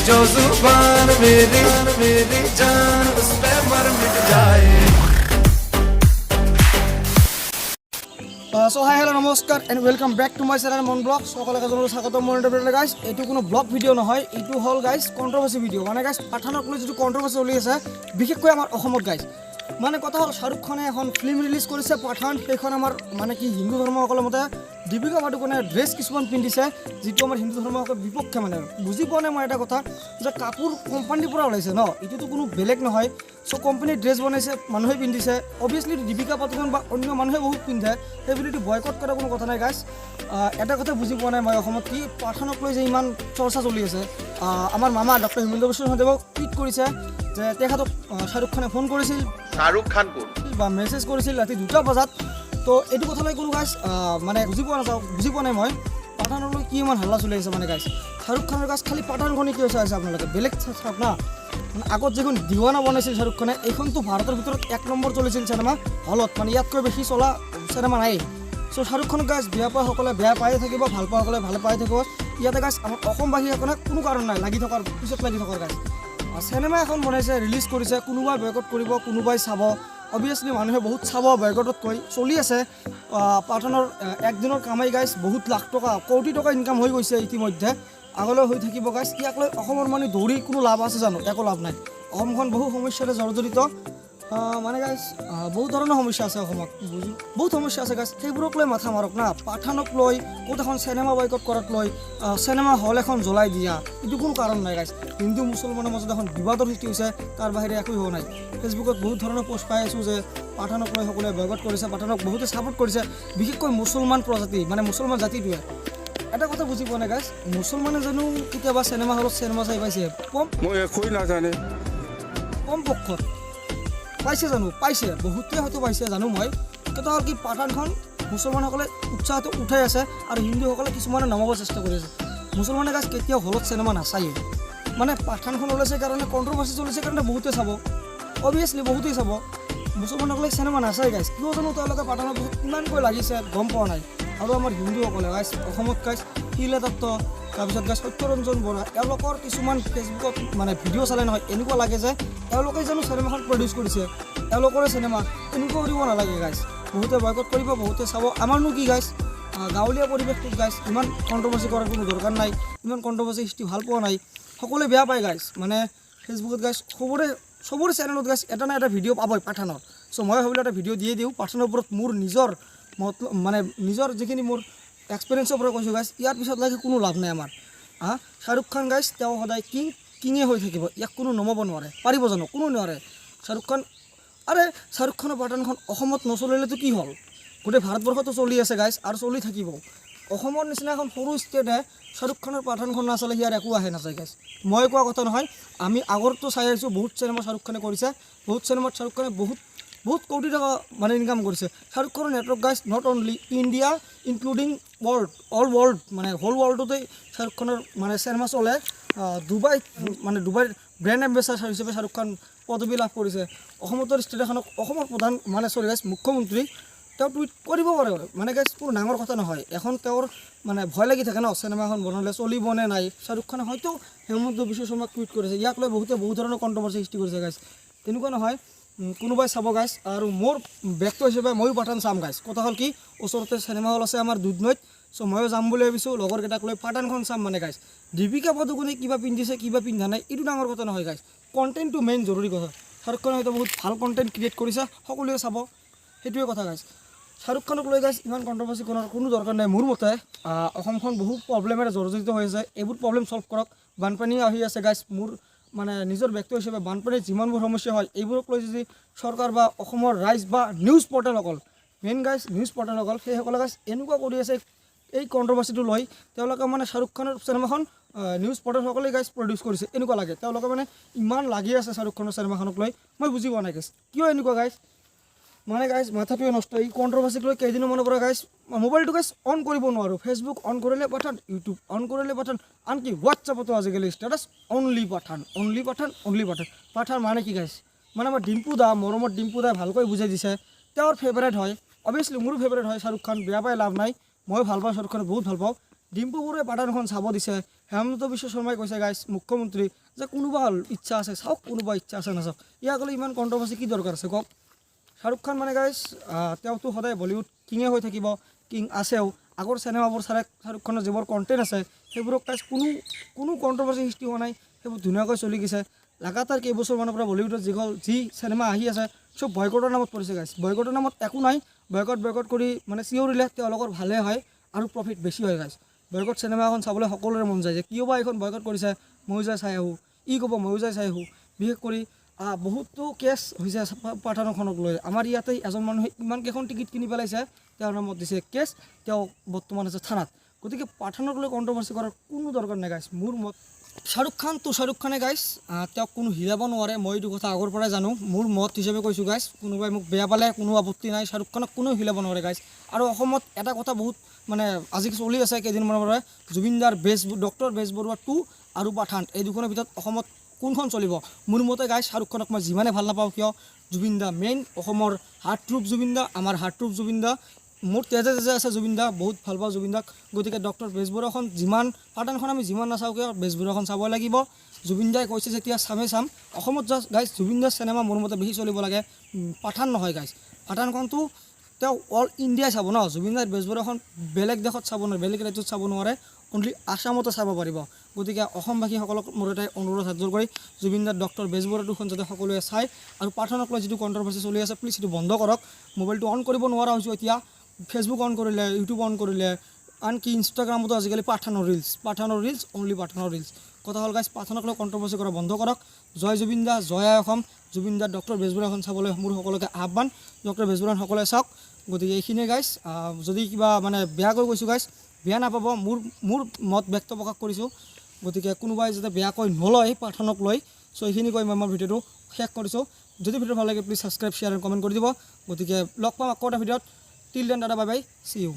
जो जुबान मेरी जान उस पे मर मिट जाए। सो हाई हेलो नमस्कार and welcome back to my channel मन ब्लग सकलকে জনালো স্বাগতম মোৰ ইন্টাৰভিউ গাইস এইটো কোনো ব্লগ ভিডিও নহয় এইটো হল গাইস কন্ট্রোভার্সি ভিডিও মানে গাইস পাঠানক লৈ যেটো কন্ট্রোভার্সি চলি আছে বিশেষকৈ আমাৰ অসমত গাইস মানে কথা হল শাহৰুখ খানে এখন ফিল্ম ৰিলিজ কৰিছে পাঠান সেইখন আমাৰ মানে কি হিন্দু ধৰ্মসকলৰ মতে দীপিকা পাডুকোনে ড্ৰেছ কিছুমান পিন্ধিছে যেটো আমাৰ হিন্দু ধৰ্মৰ বিপক্ষে মানে বুজি পোৱা নাই মই এটা কথা যে কাপোৰ কোম্পানীৰ পৰা ওলাইছে ন এইটো কোনো বেলেগ নহয় সো কোম্পানী ড্ৰেছ বনাইছে মানুহে পিন্ধিছে অবভিয়াসলি দীপিকা পাডুকোন বা অন্য মানুহে বহুত পিন্ধে সেইবুলিটো বয়কট কৰা কোনো কথা নাই গাইস এটা কথা বুজি পোৱা নাই মই অসমত কি পাঠানক লৈ যে ইমান চৰ্চা চলি আছে আমাৰ মামা ডক্টৰ হিমন্ত বিশ্ব শৰ্মাদেৱক টুইট কৰিছে যে তেখেতক শাহৰুখ খানে ফোন কৰিছিল শাহৰুখ খান কোন বা মেছেজ কৰিছিল ৰাতি 2টা বজাত তো এইটো কথালৈ কোনো গাইস মানে বুজি পোৱা নাই মই পাঠানলৈ কি ইমান হাল্লা চলি আছে মানে গাইস শাহৰুখ খানৰ গাইস খালি পাঠানখনে কি হৈছে আপোনালোকে বেলেগ চাপ না মানে আগত যেখন দিৱানা বনাইছিল শাহৰুখ খানে এইখনতো ভাৰতৰ ভিতৰত 1 নম্বৰ চলিছিল সিনেমা হলত মানে ইয়াতকৈ বেছি চলা সিনেমা নাই সো শাহৰুখ খানক গাইস বেয়া পায় সকলে বেয়া পাই থাকিব ভাল পায় সকলে ভাল পাই থাকিব ইয়াতে গাইস আমাৰ অসমবাসীসকলে কোনো কাৰণ নাই লাগি থকাৰ পিছত লাগি থকাৰ গাইস সিনেমা এখন বনাইছে ৰিলিজ কৰিছে কোনোবাই বয়কট কৰিব কোনোবাই চাব অবভিয়াসলি মানুহে বহুত চাব বয়কটত কৈ চলি আছে পাঠানৰ একদিনৰ কামাই গাইস বহুত লাখ টকা কোটি টকা ইনকাম হৈ গৈছে ইতিমধ্যে আগলৈ হৈ থাকিব গাইস ইয়াক লৈ অসমৰ মানুহ দৌৰি কোনো লাভ আছে জানো একো লাভ নাই অসমখন বহু সমস্যাৰে জৰ্জৰিত মানে গাইস বহুত ধৰণৰ সমস্যা আছে অসমত বহুত সমস্যা আছে গাইস সেইবোৰক লৈ মাথা মাৰক না পাঠানক লৈ ক'ত এখন চিনেমা বয়কট কৰাক লৈ চিনেমা হল এখন জ্বলাই দিয়া এইটো কোনো কাৰণ নাই গাইস হিন্দু মুছলমানৰ মাজত এখন বিবাদৰ সৃষ্টি হৈছে তাৰ বাহিৰে একো হোৱা নাই ফেচবুকত বহুত ধৰণৰ পোষ্ট পাই আছোঁ যে পাঠানক লৈ সকলোৱে বয়কট কৰিছে পাঠানক বহুতে ছাপোৰ্ট কৰিছে বিশেষকৈ মুছলমান প্ৰজাতি মানে মুছলমান জাতিটোৱে এটা কথা বুজি পোৱা নাই গাইস মুছলমানে জানো কেতিয়াবা চিনেমা হলত চিনেমা চাই পাইছে মই একোই নাজানে কম পক্ষত পাইছে জানো পাইছে বহুতে হয়তো পাইছে জানো মই কথা হ'ল কি পাঠানখন মুছলমানসকলে উৎসাহটো উঠাই আছে আৰু হিন্দুসকলে কিছুমানে নমাব চেষ্টা কৰি আছে মুছলমানে গাইস কেতিয়াও হলত চিনেমা নাচায়ে মানে পাঠানখন ওলাইছে কাৰণে কণ্ট্ৰভাৰ্চি চলিছে কাৰণে বহুতে চাব অবভিয়াসলি বহুতেই চাব মুছলমানসকলে চিনেমা নাচায় গাইস কিয় জানো তেওঁলোকে পাঠানৰ বহুত ইমানকৈ লাগিছে গম পোৱা নাই আৰু আমাৰ হিন্দুসকলে গাইস অসমত গাইস শিলে দত্ত তাৰপিছত গাইস সত্যৰঞ্জন বৰা এওঁলোকৰ কিছুমান ফেচবুকত মানে ভিডিঅ' চালে নহয় এনেকুৱা লাগে যে এওঁলোকে জানো চিনেমাখন প্ৰডিউচ কৰিছে এওঁলোকৰে চিনেমা এনেকুৱা কৰিব নালাগে গাইস বহুতে বয়কট কৰিব বহুতে চাব আমাৰনো কি গাইস গাঁৱলীয়া পৰিৱেশটোত গাইস ইমান কণ্ট্ৰভাৰ্চি কৰাৰ কোনো দৰকাৰ নাই ইমান কণ্ট্ৰভাৰ্চি হিষ্টি ভাল পোৱা নাই সকলোৱে বেয়া পায় গাইস মানে ফেচবুকত গাইস সবৰে চেনেলত গাইস এটা না এটা ভিডিঅ' পাবই পাঠানৰ চ' মই ভাবিলোঁ এটা ভিডিঅ' দিয়ে দিওঁ পাঠানৰ ওপৰত মোৰ নিজৰ মানে নিজৰ যিখিনি মোৰ এক্সপিৰিয়েঞ্চৰ পৰা কৈছোঁ গাইস ইয়াৰ পিছত লাগে কোনো লাভ নাই আমাৰ শাহৰুখ খান গাইস তেওঁ সদায় কিঙে হৈ থাকিব ইয়াক কোনো নমাব নোৱাৰে পাৰিব জানো কোনো নোৱাৰে শাহৰুখ খান আৰে শাহৰুখ খানৰ পাঠানখন অসমত নচলিলেতো কি হ'ল গোটেই ভাৰতবৰ্ষতো চলি আছে গাইস আৰু চলি থাকিব অসমৰ নিচিনা এখন সৰু ষ্টেটে শাহৰুখ খানৰ পাঠানখন নাচালে ইয়াৰ একো আহে নাযায় গাইস মই কোৱা কথা নহয় আমি আগৰতো চাই আহিছোঁ বহুত চিনেমা শাহৰুখ খানে কৰিছে বহুত চিনেমাত শাহৰুখ খানে বহুত কোটি টকা মানে ইনকাম কৰিছে শাহৰুখ খানৰ network guys not only India including all world মানে হোল ৱৰ্ল্ডতে শাহৰুখ খানৰ মানে চিনেমা চলে ডুবাইৰ ব্ৰেণ্ড এম্বেচাডাৰ হিচাপে শাহৰুখ খান পদবী লাভ কৰিছে অসমতৰ ষ্টেট এখনক অসমৰ প্ৰধান মানে চৰি গাইস মুখ্যমন্ত্ৰী তেওঁ টুইট কৰিব পাৰে মানে গাইস কোনো ডাঙৰ কথা নহয় এখন তেওঁৰ মানে ভয় লাগি থাকে ন চিনেমাখন বনালে চলিবনে নাই শাহৰুখ খানে হয়তো হিমন্ত বিশ্ব শৰ্মাক টুইট কৰিছে ইয়াক লৈ বহুতে বহুত ধৰণৰ কণ্ট্ৰভাৰ্চি সৃষ্টি কৰিছে গাইস তেনেকুৱা নহয় কোনোবাই চাব গাইস আৰু মোৰ ব্যক্তি হিচাপে ময়ো পাঠান চাম গাইস কথা হ'ল কি ওচৰতে চিনেমা হল আছে আমাৰ দুধনৈত চ' ময়ো যাম বুলি ভাবিছোঁ লগৰকেইটাক লৈ পাঠানখন চাম মানে গাইস দীপিকা পাডুকোনে কিবা পিন্ধিছে কিবা পিন্ধা নাই এইটো ডাঙৰ কথা নহয় গাইস কণ্টেণ্টটো মেইন জৰুৰী কথা শাহৰুখ খানে হয়তো বহুত ভাল কণ্টেণ্ট ক্ৰিয়েট কৰিছে সকলোৱে চাব সেইটোৱে কথা গাইস শাহৰুখ খানক লৈ গাইস ইমান কণ্ট্ৰভাৰ্চি কৰাৰ কোনো দৰকাৰ নাই মোৰ মতে অসমখন বহু প্ৰব্লেমেৰে জৰ্জৰিত হৈ আছে এইবোৰ প্ৰব্লেম ছল্ভ কৰক বানপানী আহি আছে গাইস মোৰ মানে নিজৰ ব্যক্তি হিচাপে বানপানীৰ যিমানবোৰ সমস্যা হয় এইবোৰক লৈ যদি চৰকাৰ বা অসমৰ ৰাইজ বা নিউজ পৰ্টেলসকল মেইন গাইস নিউজ পৰ্টেলসকল সেইসকলে গাইস এনেকুৱা কৰি আছে এই কণ্ট্ৰভাৰ্চিটো লৈ তেওঁলোকে মানে শাহৰুখ খানৰ চিনেমাখন নিউজ পৰ্টেলসকলে গাইস প্ৰডিউচ কৰিছে এনেকুৱা লাগে তেওঁলোকে মানে ইমান লাগি আছে শাহৰুখ খানৰ চিনেমাখনক লৈ মই বুজি পোৱা নাই গাইস কিয় এনেকুৱা গাইস মানে গাইস মাথাটোৱে নষ্ট এই কণ্ট্ৰভাৰ্চিক লৈ কেইদিনমানৰ পৰা গাইস মোবাইলটো গাইস অন কৰিব নোৱাৰোঁ ফেচবুক অন কৰিলে পাঠান ইউটিউব অন কৰিলে পাঠান আনকি হোৱাটছআপতো আজিকালি ষ্টেটাছ অনলি পাঠান পাঠান মানে কি গাইস মানে আমাৰ ডিম্পু দা মৰমৰ ডিম্পু দাই ভালকৈ বুজাই দিছে তেওঁৰ ফেভাৰেট হয় অবভিয়াসলি মোৰো ফেভাৰেট হয় শাহৰুখ খান বেয়া পাই লাভ নাই মই ভাল পাওঁ শাহৰুখ খানক বহুত ভাল পাওঁ ডিম্পু বৰুৱাই পাঠানখন চাব দিছে হেমন্ত বিশ্ব শৰ্মাই কৈছে গাইছ মুখ্যমন্ত্ৰী যে কোনোবা ইচ্ছা আছে চাওক কোনোবা ইচ্ছা আছে নাচাওক ইয়াক লৈ ইমান কণ্ট্ৰভাৰ্চি কি দৰকাৰ আছে কওক শ্বাহৰুখ খান মানে গাইছ তেওঁতো সদায় বলিউড কিঙে হৈ থাকিব কিং আছেও আগৰ চিনেমাবোৰ শ্বাহৰুখ খানৰ যিবোৰ কণ্টেণ্ট আছে সেইবোৰক গাইছ কোনো কণ্ট্ৰভাৰ্চি সৃষ্টি হোৱা নাই সেইবোৰ ধুনীয়াকৈ চলি গৈছে লাগাতাৰ কেইবছৰমানৰ পৰা বলিউডত যি চিনেমা আহি আছে চব বয়কটৰ নামত পৰিছে গাইছ বয়কটৰ নামত একো নাই বয়কট কৰি মানে চিঞৰিলে তেওঁলোকৰ ভালে হয় আৰু প্ৰফিট বেছি হয় গাইছ বয়কট চিনেমা এখন চাবলৈ সকলোৰে মন যায় যে কিয় বা এইখন বয়কট কৰিছে ময়ো যাই চাই আহোঁ ক'ব ময়ো যাই চাই আহোঁ বিশেষ কৰি বহুতো কেছ হৈছে পাঠানখনক লৈ আমাৰ ইয়াতে এজন মানুহে ইমানকেইখন টিকেট কিনি পেলাইছে তেওঁৰ নামত দিছে কেছ তেওঁ বৰ্তমান আছে থানাত গতিকে পাঠানক লৈ কণ্ট্ৰভাৰ্চি কৰাৰ কোনো দৰকাৰ নাই গাইছ মোৰ মত শ্বাহৰুখ খানে গাইছ তেওঁক কোনো হিলাব নোৱাৰে মই এইটো কথা আগৰ পৰাই জানো মোৰ মত হিচাপে কৈছোঁ গাইছ কোনোবাই মোক বেয়া পালে কোনো আপত্তি নাই শ্বাহৰুখ খানক কোনেও হিলাব নোৱাৰে গাইছ আৰু অসমত এটা কথা বহুত মানে আজি চলি আছে কেইদিনমানৰ পৰা জুবিনদাৰ ডক্টৰ বেজবৰুৱা 2 আৰু পাঠান এই দুখনৰ ভিতৰত অসমত কোনখন চলিব মোৰ মতে গাইছ শ্বাহৰুখ খানক মই যিমানে ভাল নাপাওঁ কিয় জুবিনদা মেইন অসমৰ হাৰ্টথ্ৰব জুবিনদা আমাৰ হাৰ্টথ্ৰব জুবিনদা মোৰ তেজে আছে জুবিনদা বহুত ভাল পাওঁ জুবিনদাক গতিকে ডক্টৰ বেজবৰুৱাখন যিমান পাঠানখন আমি যিমান নাচাওঁ কিয় বেজবৰুৱাখন চাব লাগিব জুবিনদাই কৈছে যেতিয়া চাম অসমত গাইছ জুবিনদাৰ চিনেমা মোৰ মতে বেছি চলিব লাগে পাঠান নহয় গাইছ পাঠানখনটো তেওঁ অল ইণ্ডিয়াই চাব ন জুবিনদাৰ বেজবৰুৱাখন বেলেগ দেশত চাব নোৱাৰে বেলেগ ৰাজ্যত চাব নোৱাৰে অনলি আসামতে চাব পাৰিব গতিকে অসমবাসীসকলক মোৰ এটাই অনুৰোধ হাত জোৰ কৰি জুবিনদাৰ ডক্টৰ বেজবৰুৱা 2খন যাতে সকলোৱে চায় আৰু পাঠানক লৈ যিটো কণ্ট্ৰভাৰ্চি চলি আছে প্লিজ সেইটো বন্ধ কৰক মোবাইলটো অন কৰিব নোৱাৰা হৈছোঁ এতিয়া ফেচবুক অন কৰিলে ইউটিউব অন কৰিলে আনকি ইনষ্টাগ্ৰামতো আজিকালি পাঠানৰ ৰিলছ অনলি পাঠানৰ ৰিলছ কথা হ'ল গাইছ পাঠানক লৈ কণ্ট্ৰভাৰ্চি কৰা বন্ধ কৰক জয় জুবিনদা জয় আই অসম জুবিনদাৰ ডক্টৰ বেজবৰুৱাখন চাবলৈ মোৰ সকলোকে আহ্বান ডক্টৰ বেজবৰুৱাখন সকলোৱে চাওক গতিকে এইখিনিয়ে গাইছ যদি কিবা মানে বেয়াকৈ কৈছোঁ গাইছ বেয়া নাপাব মোৰ মত ব্যক্ত প্ৰকাশ কৰিছোঁ গতিকে কোনোবাই যাতে বেয়াকৈ নলয় পাঠানক লৈ চ' এইখিনি কৈ মই মোৰ ভিডিঅ'টো শেষ কৰিছোঁ যদি ভিডিঅ' ভাল লাগে please subscribe share and comment কৰি দিব গতিকে লগ পাম আকৌ এটা ভিডিঅ'ত টিল দেন দাদা বাই বাই চি ইউ